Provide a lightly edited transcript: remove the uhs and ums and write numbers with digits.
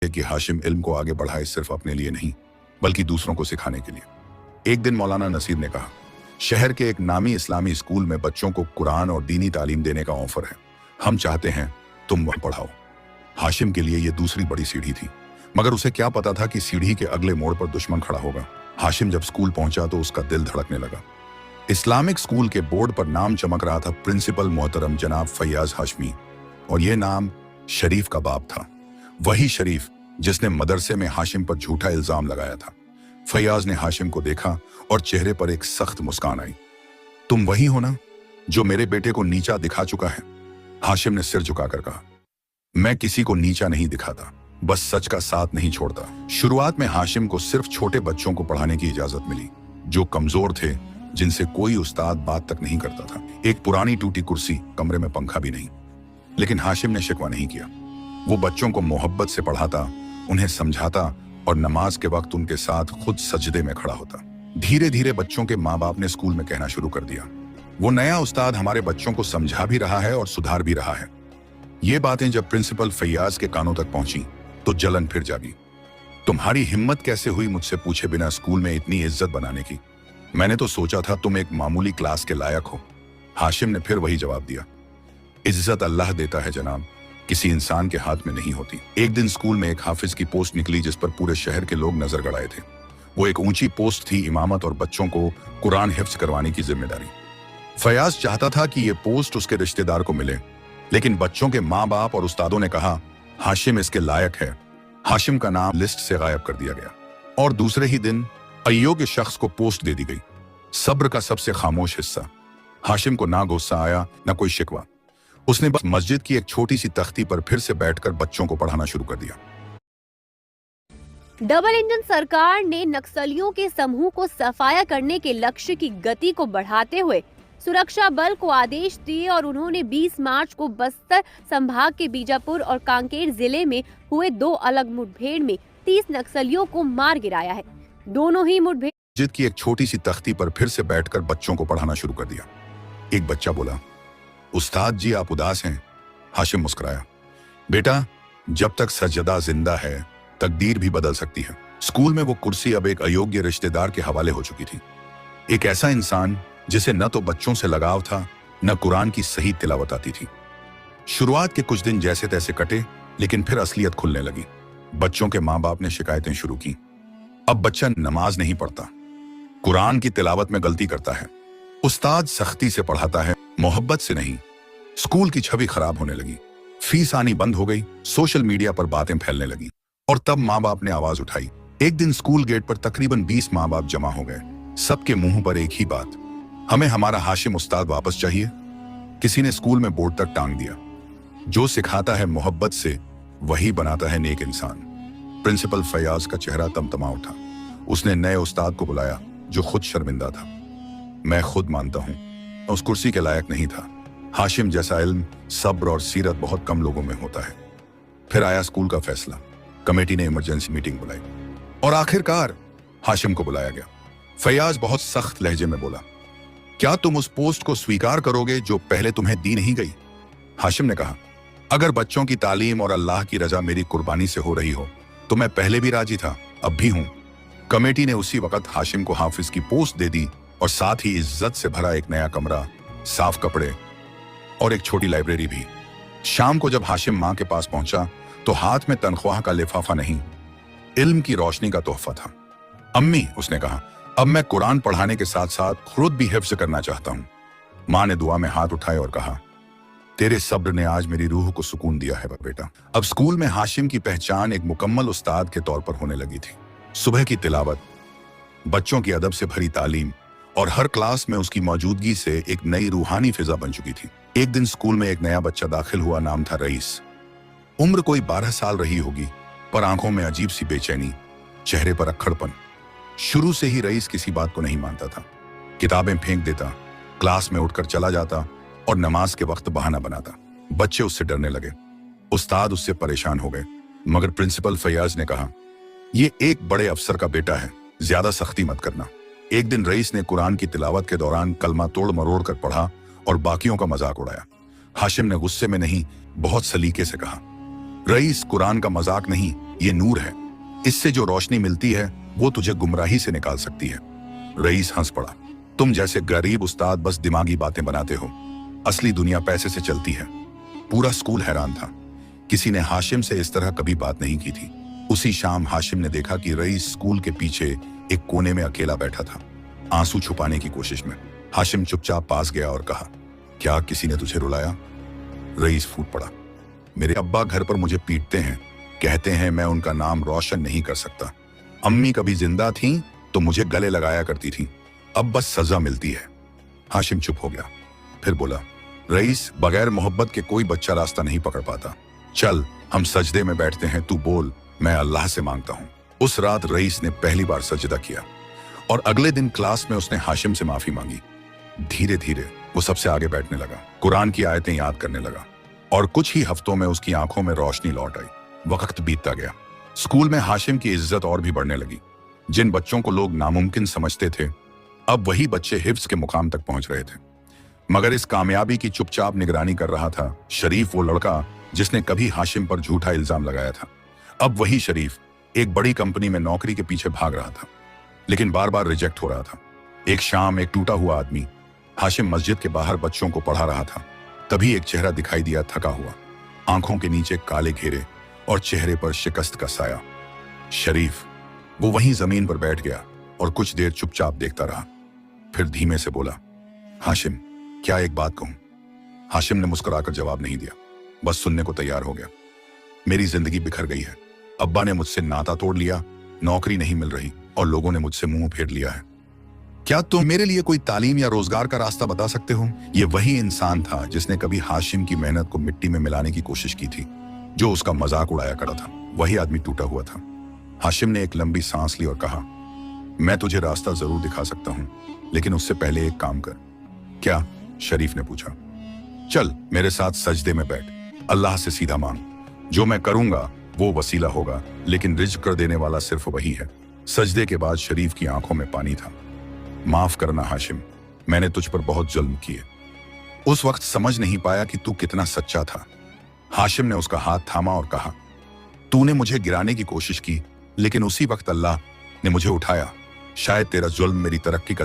कि हाशिम इल्म को आगे बढ़ाए, सिर्फ अपने लिए नहीं बल्कि दूसरों को सिखाने के लिए। एक दिन मौलाना नसीर ने कहा, शहर के एक नामी इस्लामी स्कूल में बच्चों को कुरान और दीनी तालीम देने का ऑफर है, हम चाहते हैं तुम वह पढ़ाओ। हाशिम के लिए यह दूसरी बड़ी सीढ़ी थी, मगर उसे क्या पता था कि सीढ़ी के अगले मोड़ पर दुश्मन खड़ा होगा। हाशिम जब स्कूल पहुंचा तो उसका दिल धड़कने लगा। इस्लामिक स्कूल के बोर्ड पर नाम चमक रहा था, प्रिंसिपल मोहतरम जनाब फैयाज हाशमी, और यह नाम शरीफ का बाप था, वही शरीफ जिसने मदरसे में हाशिम पर झूठा इल्जाम लगाया था। फैयाज ने हाशिम को देखा और चेहरे पर एक सख्त मुस्कान आई। तुम वही हो ना जो मेरे बेटे को नीचा दिखा चुका है? हाशिम ने सिर झुकाकर कहा, मैं किसी को नीचा नहीं दिखाता, बस सच का साथ नहीं छोड़ता। शुरुआत में हाशिम को सिर्फ छोटे बच्चों को पढ़ाने की इजाजत मिली, जो कमजोर थे, जिनसे कोई उस्ताद बात तक नहीं करता था। एक पुरानी टूटी कुर्सी, कमरे में पंखा भी नहीं। लेकिन हाशिम ने शिकवा नहीं किया। वो बच्चों को मोहब्बत से पढ़ाता, उन्हें समझाता और नमाज के वक्त उनके साथ खुद सजदे में खड़ा होता। धीरे धीरे बच्चों के माँ बाप ने स्कूल में कहना शुरू कर दिया, वो नया उस्ताद हमारे बच्चों को समझा भी रहा है और सुधार भी रहा है। ये बातें जब प्रिंसिपल फैयाज के कानों तक पहुंची तो जलन फिर जागी। तुम्हारी हिम्मत कैसे हुई मुझसे पूछे बिना स्कूल में इतनी इज्जत बनाने की? मैंने तो सोचा था तुम एक मामूली क्लास के लायक हो। हाशिम ने फिर वही जवाब दिया, इज्जत अल्लाह देता है जनाब, किसी इंसान के हाथ में नहीं होती। एक दिन स्कूल में एक हाफिज की पोस्ट निकली जिस पर पूरे शहर के लोग नजर गड़ाए थे। वो एक ऊंची पोस्ट थी, इमामत और बच्चों को कुरान हिफ्ज करवाने की जिम्मेदारी। फयाज चाहता था कि ये पोस्ट उसके रिश्तेदार को मिले, लेकिन बच्चों के माँ बाप और उस्तादों ने कहा हाशिम इसके लायक है। हाशिम का नाम लिस्ट से गायब कर दिया गया और दूसरे ही दिन अयोग्य शख्स को पोस्ट दे दी गई। सब्र का सबसे खामोश हिस्सा। हाशिम को ना गुस्सा आया ना कोई शिकवा। उसने बस मस्जिद की एक छोटी सी तख्ती पर फिर से बैठकर बच्चों को पढ़ाना शुरू कर दिया। डबल इंजन सरकार ने नक्सलियों के समूह को सफाया करने के लक्ष्य की गति को बढ़ाते हुए सुरक्षा बल को आदेश दिए और उन्होंने 20 मार्च को बस्तर संभाग के बीजापुर और कांकेर जिले में हुए 2 अलग मुठभेड़ में 30 नक्सलियों को मार गिराया है। दोनों ही मुठभेड़ मस्जिद की एक छोटी सी तख्ती पर फिर से बैठकर बच्चों को पढ़ाना शुरू कर दिया। एक बच्चा बोला, उस्ताद जी आप उदास हैं? हाशिम मुस्कुराया, बेटा जब तक सजदा जिंदा है तकदीर भी बदल सकती है। स्कूल में वो कुर्सी अब एक अयोग्य रिश्तेदार के हवाले हो चुकी थी। एक ऐसा इंसान जिसे न तो बच्चों से लगाव था न कुरान की सही तिलावत आती थी। शुरुआत के कुछ दिन जैसे तैसे कटे, लेकिन फिर असलियत खुलने लगी। बच्चों के माँ बाप ने शिकायतें शुरू की। अब बच्चा नमाज नहीं पढ़ता, कुरान की तिलावत में गलती करता है, उस्ताद सख्ती से पढ़ाता है, मोहब्बत से नहीं। स्कूल की छवि खराब होने लगी, फीस आनी बंद हो गई, सोशल मीडिया पर बातें फैलने लगी। और तब माँ बाप ने आवाज उठाई। एक दिन स्कूल गेट पर तकरीबन 20 माँ बाप जमा हो गए। सबके मुंह पर एक ही बात, हमें हमारा हाशिम उस्ताद वापस चाहिए। किसी ने स्कूल में बोर्ड तक टांग दिया, जो सिखाता है मोहब्बत से वही बनाता है नेक इंसान। प्रिंसिपल फैयाज का चेहरा तमतमा उठा। उसने नए उस्ताद को बुलाया जो खुद शर्मिंदा था। मैं खुद मानता हूं उस कुर्सी के लायक नहीं था। हाशिम जैसा इल्म, सब्र और सीरत बहुत कम लोगों में होता है। फिर आया स्कूल का फैसला। कमेटी ने इमरजेंसी मीटिंग बुलाई और आखिरकार हाशिम को बुलाया गया। फैयाज बहुत सख्त लहजे में बोला, क्या तुम उस पोस्ट को स्वीकार करोगे जो पहले तुम्हें दी नहीं गई? हाशिम ने कहा, अगर बच्चों की तालीम और अल्लाह की रजा मेरी कुर्बानी से हो रही हो तो मैं पहले भी राजी था, अब भी हूं। कमेटी ने उसी वक्त हाशिम को हाफिज की पोस्ट दे दी और साथ ही इज्जत से भरा एक नया कमरा, साफ कपड़े और एक छोटी लाइब्रेरी भी। शाम को जब हाशिम मां के पास पहुंचा तो हाथ में तनख्वाह का लिफाफा नहीं, इल्म की रोशनी का तोहफा था। अम्मी, उसने कहा, अब मैं कुरान पढ़ाने के साथ साथ खुद भी हिफ्ज करना चाहता हूं। मां ने दुआ में हाथ उठाए और कहा, तेरे सब्र ने आज मेरी रूह को सुकून दिया है बेटा। अब स्कूल में हाशिम की पहचान एक मुकम्मल उस्ताद के तौर पर होने लगी थी। सुबह की तिलावत, बच्चों की अदब से भरी तालीम और हर क्लास में उसकी मौजूदगी से एक नई रूहानी फिजा बन चुकी थी। एक दिन स्कूल में एक नया बच्चा दाखिल हुआ, नाम था रईस। उम्र कोई 12 साल रही होगी, पर आंखों में अजीब सी बेचैनी, चेहरे पर अक्खड़पन। शुरू से ही रईस किसी बात को नहीं मानता था। किताबें फेंक देता, क्लास में उठकर चला जाता और नमाज के वक्त बहाना बनाता। बच्चे उससे डरने लगे, उस्ताद उससे परेशान हो गए। मगर प्रिंसिपल फैयाज ने कहा, ये एक बड़े अफसर का बेटा है, ज्यादा सख्ती मत करना। एक दिन रईस ने कुरान की तिलावत के दौरान कलमा तोड़ मरोड़ कर पढ़ा और बाकियों का मजाक उड़ाया। हाशिम ने गुस्से में नहीं, बहुत सलीके से कहा, रईस कुरान का मजाक नहीं ये नूर है, इससे जो रोशनी मिलती है वो तुझे गुमराही से निकाल सकती है। रईस हंस पड़ा। तुम जैसे गरीब उस्ताद बस दिमागी बातें बनाते हो, असली दुनिया पैसे से चलती है। पूरा स्कूल हैरान था। किसी ने हाशिम से इस तरह कभी बात नहीं की थी। उसी शाम हाशिम ने देखा कि रईस स्कूल के पीछे एक कोने में अकेला बैठा था, आंसू छुपाने की कोशिश में। हाशिम चुपचाप पास गया और कहा, क्या किसी ने तुझे रुलाया? रईस फूट पड़ा। मेरे अब्बा घर पर मुझे पीटते हैं, कहते हैं मैं उनका नाम रोशन नहीं कर सकता। अम्मी कभी जिंदा थीं तो मुझे गले लगाया करती थी, अब बस सजा मिलती है। हाशिम चुप हो गया, फिर बोला, रईस, बगैर मोहब्बत के कोई बच्चा रास्ता नहीं पकड़ पाता। चल हम सजदे में बैठते हैं, तू बोल, मैं अल्लाह से मांगता हूं। उस रात रईस ने पहली बार सजदा किया और अगले दिन क्लास में उसने हाशिम से माफी मांगी। धीरे धीरे वो सबसे आगे बैठने लगा, कुरान की आयतें याद करने लगा और कुछ ही हफ्तों में उसकी आंखों में रोशनी लौट आई। वक्त बीतता गया। स्कूल में हाशिम की इज्जत और भी बढ़ने लगी। जिन बच्चों को लोग नामुमकिन समझते थे, अब वही बच्चे हिफ्ज के मुकाम तक पहुंच रहे थे। मगर इस कामयाबी की चुपचाप निगरानी कर रहा था शरीफ, वो लड़का जिसने कभी हाशिम पर झूठा इल्जाम लगाया था। अब वही शरीफ एक बड़ी कंपनी में नौकरी के पीछे भाग रहा था, लेकिन बार बार रिजेक्ट हो रहा था। एक शाम एक टूटा हुआ आदमी हाशिम मस्जिद के बाहर बच्चों को पढ़ा रहा था। तभी एक चेहरा दिखाई दिया, थका हुआ, आंखों के नीचे काले घेरे और चेहरे पर शिकस्त का साया। शरीफ। वो वहीं जमीन पर बैठ गया और कुछ देर चुपचाप देखता रहा, फिर धीमे से बोला, हाशिम, क्या एक बात कहूं? हाशिम ने मुस्कुराकर जवाब नहीं दिया, बस सुनने को तैयार हो गया। मेरी जिंदगी बिखर गई है। अब्बा ने मुझसे नाता तोड़ लिया, नौकरी नहीं मिल रही और लोगों ने मुझसे मुंह फेर लिया है। क्या तुम मेरे लिए कोई तालीम या रोजगार का रास्ता बता सकते हो? ये वही इंसान था जिसने कभी हाशिम की मेहनत को मिट्टी में मिलाने की कोशिश की थी, जो उसका मजाक उड़ाया करा था। वही आदमी टूटा हुआ था। हाशिम ने एक लंबी सांस ली और कहा, मैं तुझे रास्ता जरूर दिखा सकता हूं, लेकिन उससे पहले एक काम कर। क्या? शरीफ ने पूछा। चल मेरे साथ सजदे में बैठ, अल्लाह से सीधा मांग। जो मैं करूंगा वो वसीला होगा, लेकिन रिज्क कर देने वाला सिर्फ वही है। सजदे के बाद शरीफ की आंखों में पानी था। माफ करना हाशिम, मैंने तुझ पर बहुत जुल्म किए। उस वक्त समझ नहीं पाया कि तू कितना सच्चा था। हाशिम ने उसका हाथ थामा और कहा, तूने मुझे गिराने की कोशिश की, लेकिन उसी वक्त अल्लाह ने मुझे उठाया। शायद तेरा जुल्म मेरी तरक्की का